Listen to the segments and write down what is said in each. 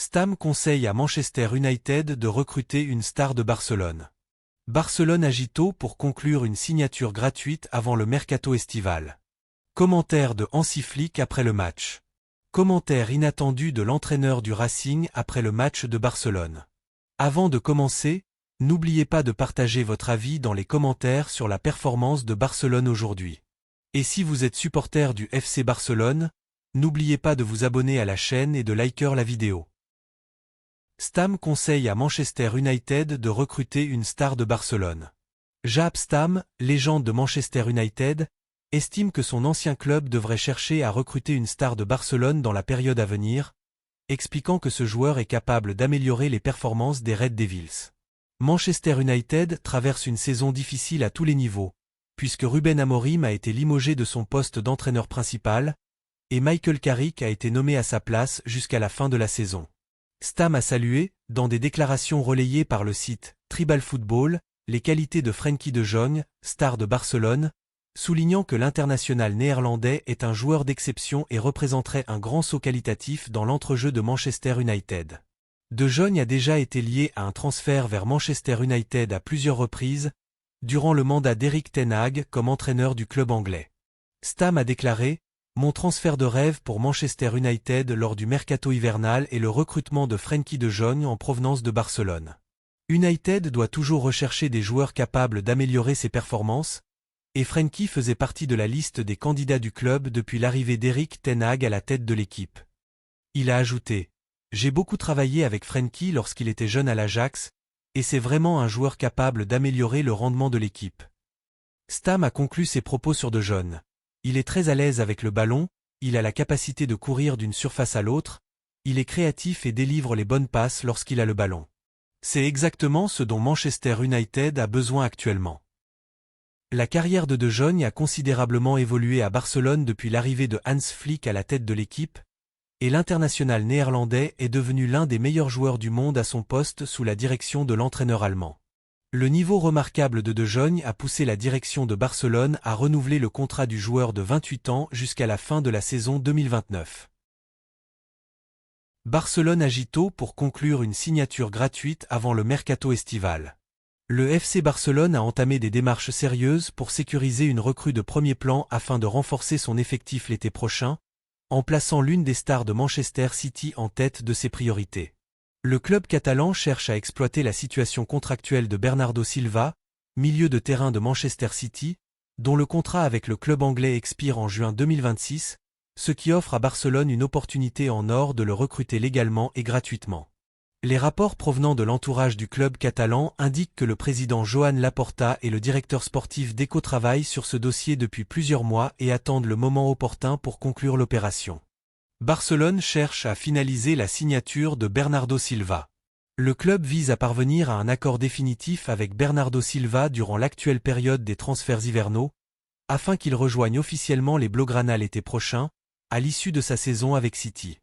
Stam conseille à Manchester United de recruter une star de Barcelone. Barcelone agito pour conclure une signature gratuite avant le mercato estival. Commentaire de Hansi Flick après le match. Commentaire inattendu de l'entraîneur du Racing après le match de Barcelone. Avant de commencer, n'oubliez pas de partager votre avis dans les commentaires sur la performance de Barcelone aujourd'hui. Et si vous êtes supporter du FC Barcelone, n'oubliez pas de vous abonner à la chaîne et de liker la vidéo. Stam conseille à Manchester United de recruter une star de Barcelone. Jaap Stam, légende de Manchester United, estime que son ancien club devrait chercher à recruter une star de Barcelone dans la période à venir, expliquant que ce joueur est capable d'améliorer les performances des Red Devils. Manchester United traverse une saison difficile à tous les niveaux, puisque Ruben Amorim a été limogé de son poste d'entraîneur principal, et Michael Carrick a été nommé à sa place jusqu'à la fin de la saison. Stam a salué, dans des déclarations relayées par le site Tribal Football, les qualités de Frenkie de Jong, star de Barcelone, soulignant que l'international néerlandais est un joueur d'exception et représenterait un grand saut qualitatif dans l'entrejeu de Manchester United. De Jong a déjà été lié à un transfert vers Manchester United à plusieurs reprises, durant le mandat d'Erik ten Hag comme entraîneur du club anglais. Stam a déclaré: « Mon transfert de rêve pour Manchester United lors du mercato hivernal est le recrutement de Frenkie de Jong en provenance de Barcelone. United doit toujours rechercher des joueurs capables d'améliorer ses performances, et Frenkie faisait partie de la liste des candidats du club depuis l'arrivée d'Erik ten Hag à la tête de l'équipe. » Il a ajouté: « J'ai beaucoup travaillé avec Frenkie lorsqu'il était jeune à l'Ajax, et c'est vraiment un joueur capable d'améliorer le rendement de l'équipe. » Stam a conclu ses propos sur De Jong. Il est très à l'aise avec le ballon, il a la capacité de courir d'une surface à l'autre, il est créatif et délivre les bonnes passes lorsqu'il a le ballon. C'est exactement ce dont Manchester United a besoin actuellement. La carrière de De Jong a considérablement évolué à Barcelone depuis l'arrivée de Hans Flick à la tête de l'équipe, et l'international néerlandais est devenu l'un des meilleurs joueurs du monde à son poste sous la direction de l'entraîneur allemand. Le niveau remarquable de Jong a poussé la direction de Barcelone à renouveler le contrat du joueur de 28 ans jusqu'à la fin de la saison 2029. Barcelone agito pour conclure une signature gratuite avant le mercato estival. Le FC Barcelone a entamé des démarches sérieuses pour sécuriser une recrue de premier plan afin de renforcer son effectif l'été prochain, en plaçant l'une des stars de Manchester City en tête de ses priorités. Le club catalan cherche à exploiter la situation contractuelle de Bernardo Silva, milieu de terrain de Manchester City, dont le contrat avec le club anglais expire en juin 2026, ce qui offre à Barcelone une opportunité en or de le recruter légalement et gratuitement. Les rapports provenant de l'entourage du club catalan indiquent que le président Joan Laporta et le directeur sportif Deco travaillent sur ce dossier depuis plusieurs mois et attendent le moment opportun pour conclure l'opération. Barcelone cherche à finaliser la signature de Bernardo Silva. Le club vise à parvenir à un accord définitif avec Bernardo Silva durant l'actuelle période des transferts hivernaux, afin qu'il rejoigne officiellement les Blaugrana l'été prochain, à l'issue de sa saison avec City.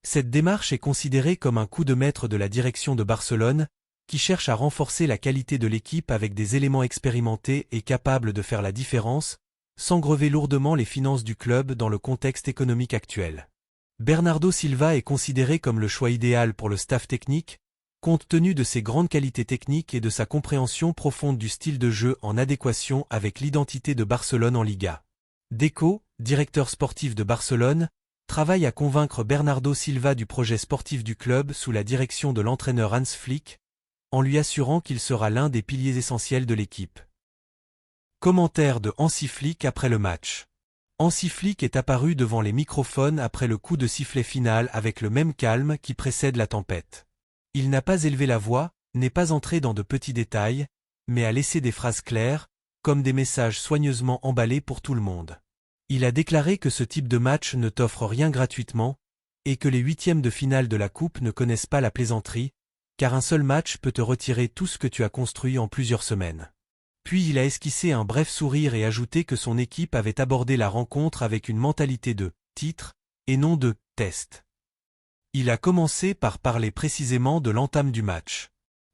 Cette démarche est considérée comme un coup de maître de la direction de Barcelone, qui cherche à renforcer la qualité de l'équipe avec des éléments expérimentés et capables de faire la différence, sans grever lourdement les finances du club dans le contexte économique actuel. Bernardo Silva est considéré comme le choix idéal pour le staff technique, compte tenu de ses grandes qualités techniques et de sa compréhension profonde du style de jeu en adéquation avec l'identité de Barcelone en Liga. Deco, directeur sportif de Barcelone, travaille à convaincre Bernardo Silva du projet sportif du club sous la direction de l'entraîneur Hans Flick, en lui assurant qu'il sera l'un des piliers essentiels de l'équipe. Commentaire de Hansi Flick après le match. Hansi Flick est apparu devant les microphones après le coup de sifflet final avec le même calme qui précède la tempête. Il n'a pas élevé la voix, n'est pas entré dans de petits détails, mais a laissé des phrases claires, comme des messages soigneusement emballés pour tout le monde. Il a déclaré que ce type de match ne t'offre rien gratuitement, et que les huitièmes de finale de la Coupe ne connaissent pas la plaisanterie, car un seul match peut te retirer tout ce que tu as construit en plusieurs semaines. Puis il a esquissé un bref sourire et ajouté que son équipe avait abordé la rencontre avec une mentalité de « titre » et non de « test ». Il a commencé par parler précisément de l'entame du match.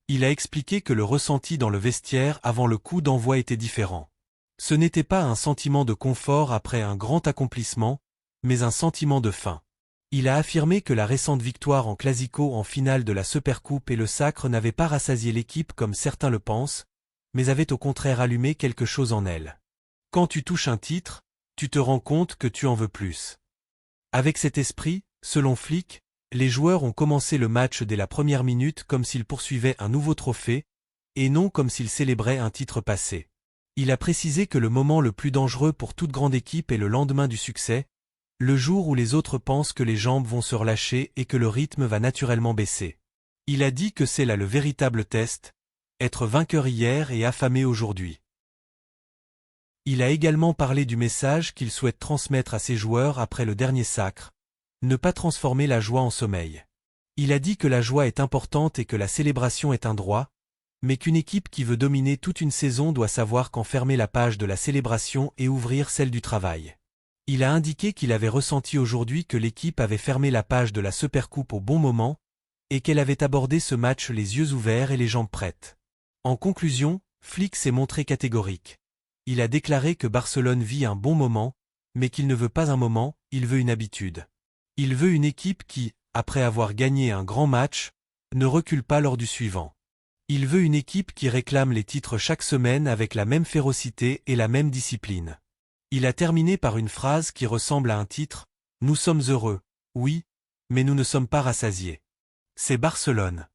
Il a expliqué que le ressenti dans le vestiaire avant le coup d'envoi était différent. Ce n'était pas un sentiment de confort après un grand accomplissement, mais un sentiment de faim. Il a affirmé que la récente victoire en Clasico en finale de la Supercoupe et le sacre n'avaient pas rassasié l'équipe comme certains le pensent, mais avaient au contraire allumé quelque chose en elle. Quand tu touches un titre, tu te rends compte que tu en veux plus. Avec cet esprit, selon Flick, les joueurs ont commencé le match dès la première minute comme s'ils poursuivaient un nouveau trophée, et non comme s'ils célébraient un titre passé. Il a précisé que le moment le plus dangereux pour toute grande équipe est le lendemain du succès, le jour où les autres pensent que les jambes vont se relâcher et que le rythme va naturellement baisser. Il a dit que c'est là le véritable test, être vainqueur hier et affamé aujourd'hui. Il a également parlé du message qu'il souhaite transmettre à ses joueurs après le dernier sacre, ne pas transformer la joie en sommeil. Il a dit que la joie est importante et que la célébration est un droit, mais qu'une équipe qui veut dominer toute une saison doit savoir quand fermer la page de la célébration et ouvrir celle du travail. Il a indiqué qu'il avait ressenti aujourd'hui que l'équipe avait fermé la page de la Supercoupe au bon moment, et qu'elle avait abordé ce match les yeux ouverts et les jambes prêtes. En conclusion, Flick s'est montré catégorique. Il a déclaré que Barcelone vit un bon moment, mais qu'il ne veut pas un moment, il veut une habitude. Il veut une équipe qui, après avoir gagné un grand match, ne recule pas lors du suivant. Il veut une équipe qui réclame les titres chaque semaine avec la même férocité et la même discipline. Il a terminé par une phrase qui ressemble à un titre, « Nous sommes heureux, oui, mais nous ne sommes pas rassasiés. » C'est Barcelone.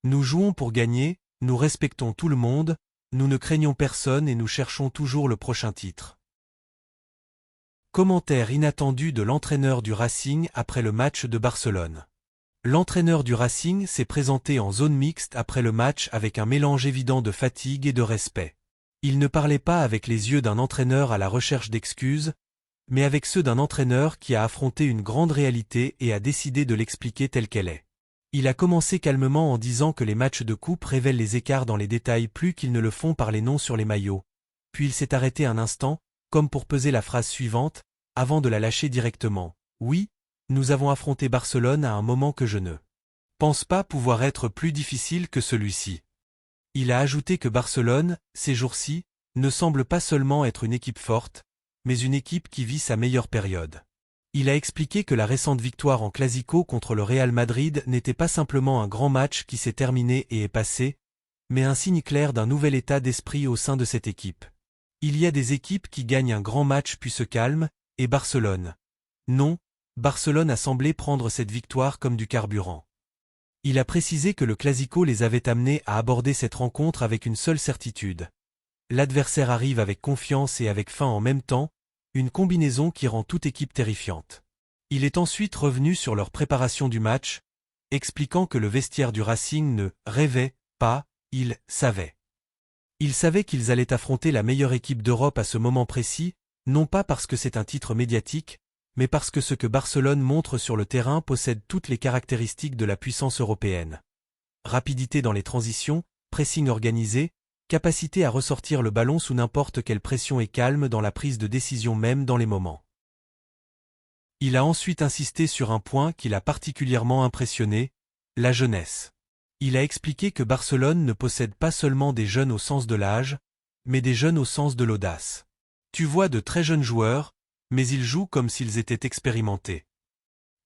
Nous jouons pour gagner, nous respectons tout le monde, nous ne craignons personne et nous cherchons toujours le prochain titre. Commentaire inattendu de l'entraîneur du Racing après le match de Barcelone. L'entraîneur du Racing s'est présenté en zone mixte après le match avec un mélange évident de fatigue et de respect. Il ne parlait pas avec les yeux d'un entraîneur à la recherche d'excuses, mais avec ceux d'un entraîneur qui a affronté une grande réalité et a décidé de l'expliquer telle qu'elle est. Il a commencé calmement en disant que les matchs de coupe révèlent les écarts dans les détails plus qu'ils ne le font par les noms sur les maillots. Puis il s'est arrêté un instant, comme pour peser la phrase suivante, avant de la lâcher directement. Oui, nous avons affronté Barcelone à un moment que je ne pense pas pouvoir être plus difficile que celui-ci. Il a ajouté que Barcelone, ces jours-ci, ne semble pas seulement être une équipe forte, mais une équipe qui vit sa meilleure période. Il a expliqué que la récente victoire en Clasico contre le Real Madrid n'était pas simplement un grand match qui s'est terminé et est passé, mais un signe clair d'un nouvel état d'esprit au sein de cette équipe. Il y a des équipes qui gagnent un grand match puis se calment, et Barcelone. Non, Barcelone a semblé prendre cette victoire comme du carburant. Il a précisé que le Clasico les avait amenés à aborder cette rencontre avec une seule certitude. L'adversaire arrive avec confiance et avec faim en même temps, une combinaison qui rend toute équipe terrifiante. Il est ensuite revenu sur leur préparation du match, expliquant que le vestiaire du Racing ne rêvait pas, il savait. Ils savaient qu'ils allaient affronter la meilleure équipe d'Europe à ce moment précis, non pas parce que c'est un titre médiatique, mais parce que ce que Barcelone montre sur le terrain possède toutes les caractéristiques de la puissance européenne. Rapidité dans les transitions, pressing organisé, capacité à ressortir le ballon sous n'importe quelle pression et calme dans la prise de décision même dans les moments. Il a ensuite insisté sur un point qui l'a particulièrement impressionné, la jeunesse. Il a expliqué que Barcelone ne possède pas seulement des jeunes au sens de l'âge, mais des jeunes au sens de l'audace. Tu vois de très jeunes joueurs, mais ils jouent comme s'ils étaient expérimentés.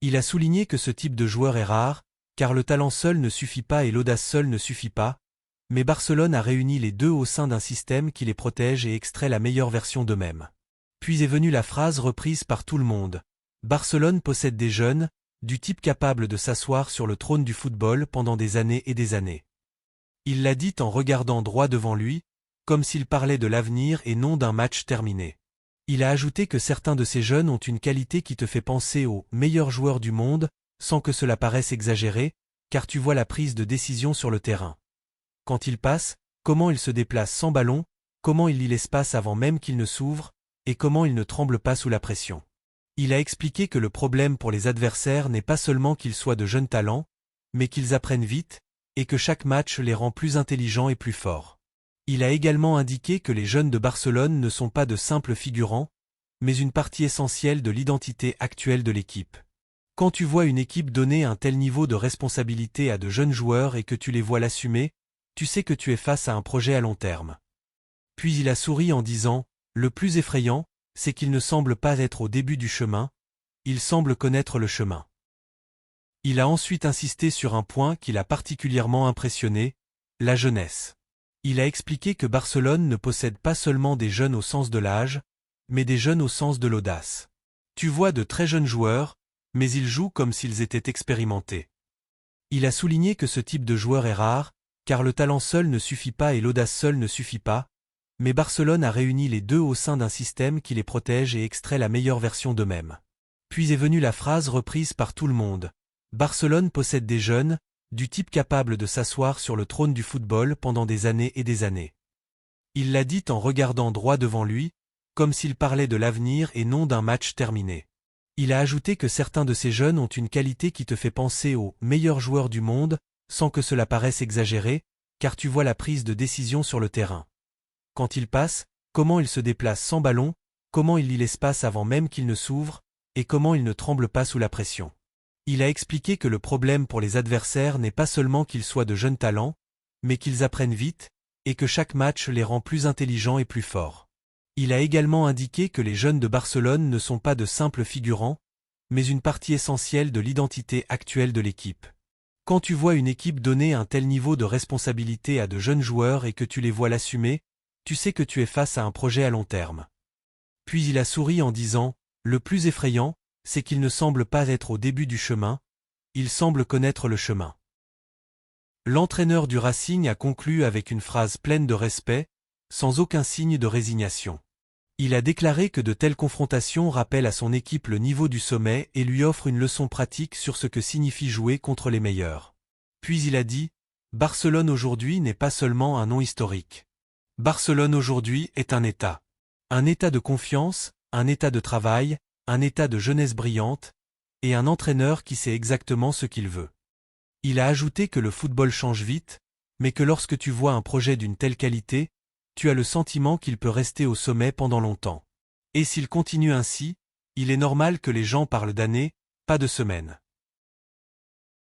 Il a souligné que ce type de joueur est rare, car le talent seul ne suffit pas et l'audace seule ne suffit pas, mais Barcelone a réuni les deux au sein d'un système qui les protège et extrait la meilleure version d'eux-mêmes. Puis est venue la phrase reprise par tout le monde. Barcelone possède des jeunes, du type capable de s'asseoir sur le trône du football pendant des années et des années. Il l'a dit en regardant droit devant lui, comme s'il parlait de l'avenir et non d'un match terminé. Il a ajouté que certains de ces jeunes ont une qualité qui te fait penser aux meilleurs joueurs du monde, sans que cela paraisse exagéré, car tu vois la prise de décision sur le terrain. Quand il passe, comment il se déplace sans ballon, comment il lit l'espace avant même qu'il ne s'ouvre, et comment il ne tremble pas sous la pression. Il a expliqué que le problème pour les adversaires n'est pas seulement qu'ils soient de jeunes talents, mais qu'ils apprennent vite, et que chaque match les rend plus intelligents et plus forts. Il a également indiqué que les jeunes de Barcelone ne sont pas de simples figurants, mais une partie essentielle de l'identité actuelle de l'équipe. Quand tu vois une équipe donner un tel niveau de responsabilité à de jeunes joueurs et que tu les vois l'assumer, tu sais que tu es face à un projet à long terme. Puis il a souri en disant, le plus effrayant, c'est qu'il ne semble pas être au début du chemin, il semble connaître le chemin. Il a ensuite insisté sur un point qui l'a particulièrement impressionné, la jeunesse. Il a expliqué que Barcelone ne possède pas seulement des jeunes au sens de l'âge, mais des jeunes au sens de l'audace. Tu vois de très jeunes joueurs, mais ils jouent comme s'ils étaient expérimentés. Il a souligné que ce type de joueur est rare, car le talent seul ne suffit pas et l'audace seule ne suffit pas, mais Barcelone a réuni les deux au sein d'un système qui les protège et extrait la meilleure version d'eux-mêmes. Puis est venue la phrase reprise par tout le monde. Barcelone possède des jeunes, du type capable de s'asseoir sur le trône du football pendant des années et des années. Il l'a dit en regardant droit devant lui, comme s'il parlait de l'avenir et non d'un match terminé. Il a ajouté que certains de ces jeunes ont une qualité qui te fait penser aux meilleurs joueurs du monde, sans que cela paraisse exagéré, car tu vois la prise de décision sur le terrain. Quand il passe, comment il se déplace sans ballon, comment il lit l'espace avant même qu'il ne s'ouvre, et comment il ne tremble pas sous la pression. Il a expliqué que le problème pour les adversaires n'est pas seulement qu'ils soient de jeunes talents, mais qu'ils apprennent vite, et que chaque match les rend plus intelligents et plus forts. Il a également indiqué que les jeunes de Barcelone ne sont pas de simples figurants, mais une partie essentielle de l'identité actuelle de l'équipe. Quand tu vois une équipe donner un tel niveau de responsabilité à de jeunes joueurs et que tu les vois l'assumer, tu sais que tu es face à un projet à long terme. Puis il a souri en disant, le plus effrayant, c'est qu'il ne semble pas être au début du chemin, il semble connaître le chemin. L'entraîneur du Racing a conclu avec une phrase pleine de respect, sans aucun signe de résignation. Il a déclaré que de telles confrontations rappellent à son équipe le niveau du sommet et lui offrent une leçon pratique sur ce que signifie jouer contre les meilleurs. Puis il a dit, Barcelone aujourd'hui n'est pas seulement un nom historique. Barcelone aujourd'hui est un état. Un état de confiance, un état de travail, un état de jeunesse brillante, et un entraîneur qui sait exactement ce qu'il veut. Il a ajouté que le football change vite, mais que lorsque tu vois un projet d'une telle qualité, tu as le sentiment qu'il peut rester au sommet pendant longtemps. Et s'il continue ainsi, il est normal que les gens parlent d'années, pas de semaines.